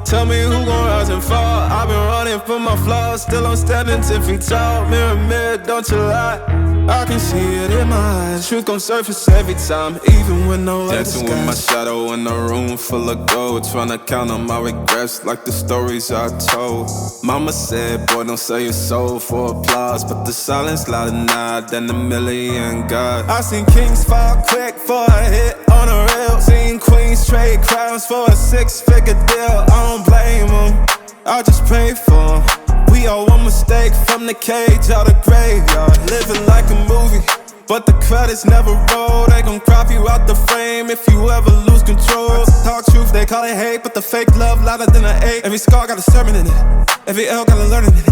Tell me who gon' rise and fall. I've been running for my flaws, still I'm standing 10 feet tall. Mirror, mirror, don't you lie. I can see it in my eyes. Truth gon' surface every time, even when no other dancing with my shadow in a room full of gold, tryna count on my regrets like the stories I told. Mama said, boy, don't sell your soul for applause, but the silence louder now than a million gods. I seen kings fall quick for a hit on a rail. Seen queens trade crowns for a 6-figure deal. I don't blame them, I just pray for them. We all one mistake from the cage out the graveyard. Living like a movie, but the credits never roll. They gon' crop you out the frame if you ever lose control. Talk truth, they call it hate, but the fake love louder than an 8. Every scar got a sermon in it, every L got a learning in it.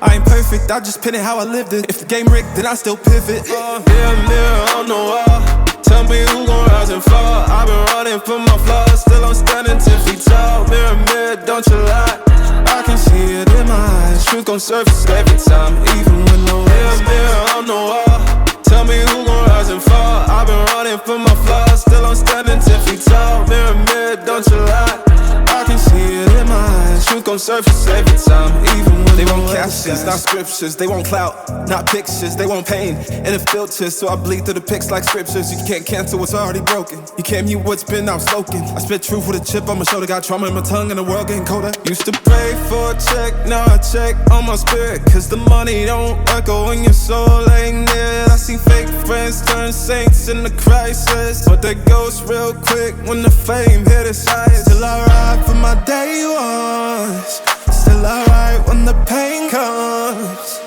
I ain't perfect, I just pin it how I lived it. If the game rigged, then I still pivot. Mirror on the wall, tell me who gon' rise and fall. I've been running for my flaws, still I'm standing 10 feet tall. Mirror, mirror, don't you lie. I can see it in my eyes. Truth gon' surface every time, even when no mirror on the wall. Tell me who gon' rise and fall. I've been running for my flaws, still I'm standing 10 feet tall. Mirror, mirror, don't you lie. I can see it in my eyes. Truth gon' surface every time, even when they want captions, not scriptures. They want clout, not pictures. They want pain and it filters, so I bleed through the pics like scriptures. You can't cancel what's already broken. You can't mute what's been outspoken. I spit truth with a chip on my shoulder. Got trauma in my tongue and the world getting colder. Used to pray for a check, now I check on my spirit, cause the money don't echo when your soul ain't near. I see fake friends turn saints in the crisis, but they ghost real quick when the fame hit its highest. Still I ride for my day ones, still I ride when the pain comes.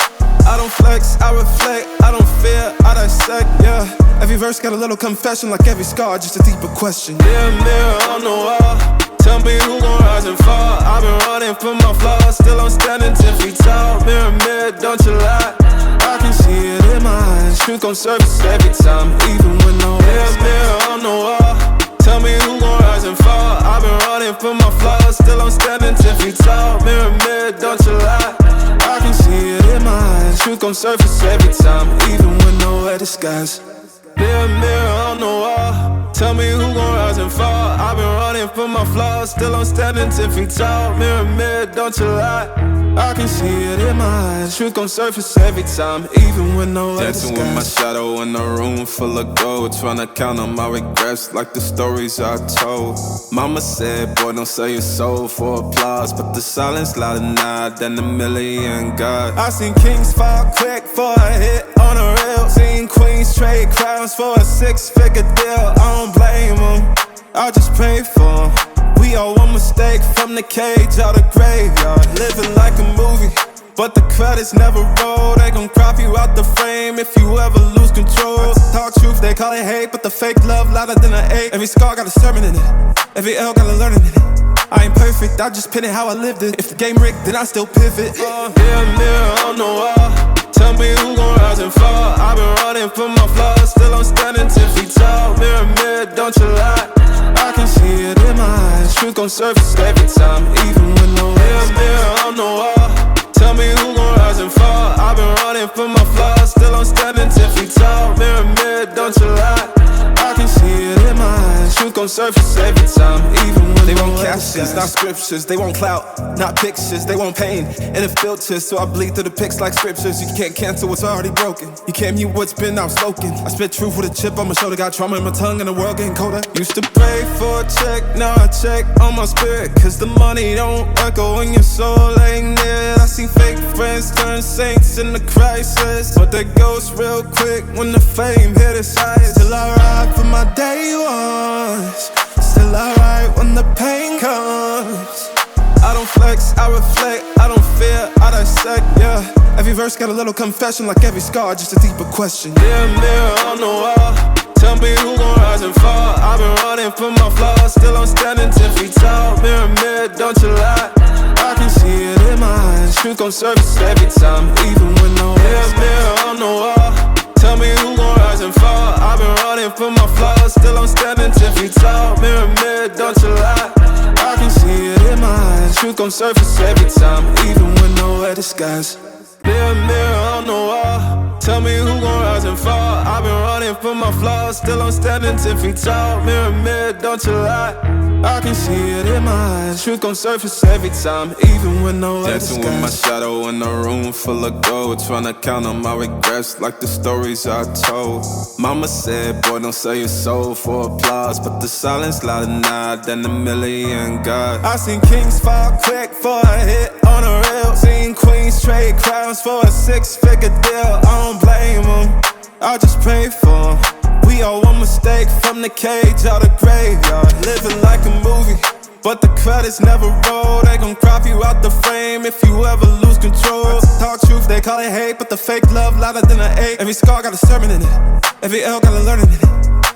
I don't flex, I reflect, I don't fear, I dissect, yeah. Every verse got a little confession, like every scar, just a deeper question. Mirror on the wall, tell me who gon' rise and fall. I've been running for my flaws, still I'm standing 10 feet tall. Mirror, mirror, don't you lie. I can see it in my eyes. Truth gon' surface every time, even when no mirror on the wall. Tell me who gon' rise and fall. I've been running for my flaws, still I'm standing 10 feet tall. Mirror, mirror, don't you lie. I can see it in my eyes. Truth gon' surface every time, even when nowhere disguise. Mirror on the wall, tell me who gon' rise and fall. I've been running for my flaws, still I'm standing 10 feet tall. Mirror, mirror, don't you lie. I can see it in my eyes. Truth gon' surface every time, even when no other dancing with my shadow in a room full of gold, tryna count on my regrets like the stories I told. Mama said, boy, don't sell your soul for applause, but the silence louder now than a million gods. I seen kings fall quick for a hit on a rail. Seen queens trade crowns for a 6-figure deal. I don't blame them, I just pray for them. We all one mistake from the cage out the graveyard. Living like a movie, but the credits never roll. They gon' crop you out the frame if you ever lose control. Talk truth, they call it hate, but the fake love louder than an 8. Every scar got a sermon in it, every L got a learning in it. I ain't perfect, I just pin it how I lived it. If the game rigged, then I still pivot. Mirror on the wall, tell me who gon' rise and fall. I've been running for my flaws, still I'm standing 10 feet tall. Mirror, mirror, don't you lie. I can see it in my eyes. Truth gon' surface every time, even when no mirror on the wall. Tell me who gon' rise and fall. I've been running for my flaws, still I'm standing 10 feet tall. Mirror, mirror, don't you lie. I can see it in my eyes. Truth gon' surface every time, even when they want captions, not scriptures. They want clout, not pictures. They want pain and it filters, so I bleed through the pics like scriptures. You can't cancel what's already broken. You can't mute what's been outspoken. I spit truth with a chip on my shoulder. Got trauma in my tongue and the world getting colder. Used to pray for a check, now I check on my spirit, cause the money don't echo when your soul ain't near. I see fake friends turn saints in the crisis, but they ghost real quick when the fame hit its highest. Still I ride for my day ones, still I ride when the pain comes. I don't flex, I reflect, I don't fear, I dissect, yeah. Every verse got a little confession, like every scar, just a deeper question. Mirror on the wall, tell me who gon' rise and fall. I've been running for my flaws, still I'm standing 10 feet tall. Mirror, mirror, don't you lie. I can see it in my eyes. Truth gon' surface every time, even when no mirror on the wall. Tell me who gon' rise and fall. I've been running for my flaws, still I'm standing 10 feet tall. Mirror, mirror, don't you lie. I can see it in my eyes. Truth gon' surface every time, even when nowhere disguise. Mirror on the wall, Tell me who gon' rise and fall. I've been running from my flaws, still I'm standing 10 feet tall. Mirror, mirror, don't you lie. I can see it in my eyes. Truth gon' surface every time, even when no other dancing with my shadow in a room full of gold, tryna count on my regrets like the stories I told. Mama said, boy, don't sell your soul for applause, but the silence louder now than a million gods. I seen kings fall quick for a hit on a reel. Seen queens trade crowns for a 6-figure deal. I don't blame them, I just pray for them. We all one mistake from the cage out the graveyard. Living like a movie, but the credits never roll. They gon' crop you out the frame if you ever lose control. Talk truth, they call it hate, but the fake love louder than an ache. Every scar got a sermon in it, every L got a learning in it.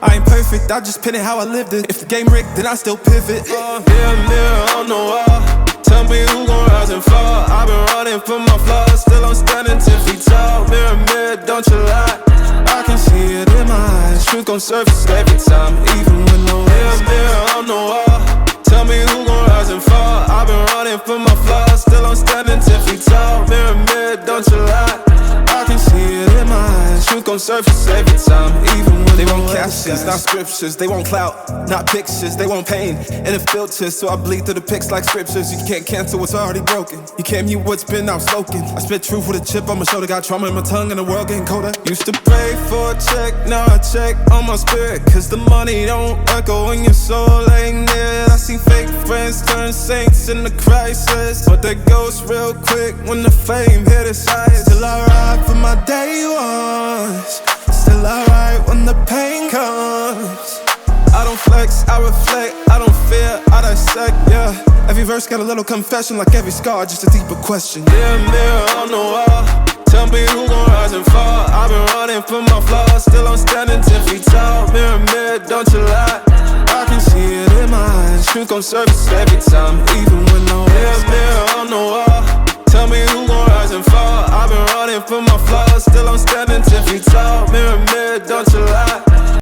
I ain't perfect, I just pin it how I lived it. If the game rigged, then I still pivot. Mirror, mirror on the wall, tell me who gon' rise and fall. I've been running from my flaws, still I'm standing 10 feet tall. Mirror, mirror, don't you lie. I can see it in my eyes. Truth gon' surface every time, even when no mirror, mirror on the wall. Tell me who gon' rise and fall. I've been running from my flaws, still I'm standing 10 feet tall. Mirror, mirror, don't you lie. I can see it in my eyes. Truth gon' surface every time, even when They no want other captions, skies. not scriptures. They want clout, not pictures. They want pain and it filters, so I bleed through the pics like scriptures. You can't cancel what's already broken. You can't mute what's been outspoken. I spit truth with a chip on my shoulder. Got trauma in my tongue and the world getting colder. Used to pray for a check, now I check on my spirit, cause the money don't echo when your soul ain't near. I see fake friends turn saints in the crisis, but they ghost real quick when the fame hit its highest. Still I ride for my day ones, still I ride when the pain comes. I don't flex, I reflect, I don't fear, I dissect, yeah. Every verse got a little confession, like every scar, just a deeper question. Mirror, mirror on the wall, tell me who gon' rise and fall. I've been running from my flaws, still I'm standing 10 feet tall. Mirror, mirror, don't you lie. I can see it in my eyes. Truth gon' surface every time, even when no mirror, mirror on the wall. Tell me who gon' rise and fall. I've been running from my flaws.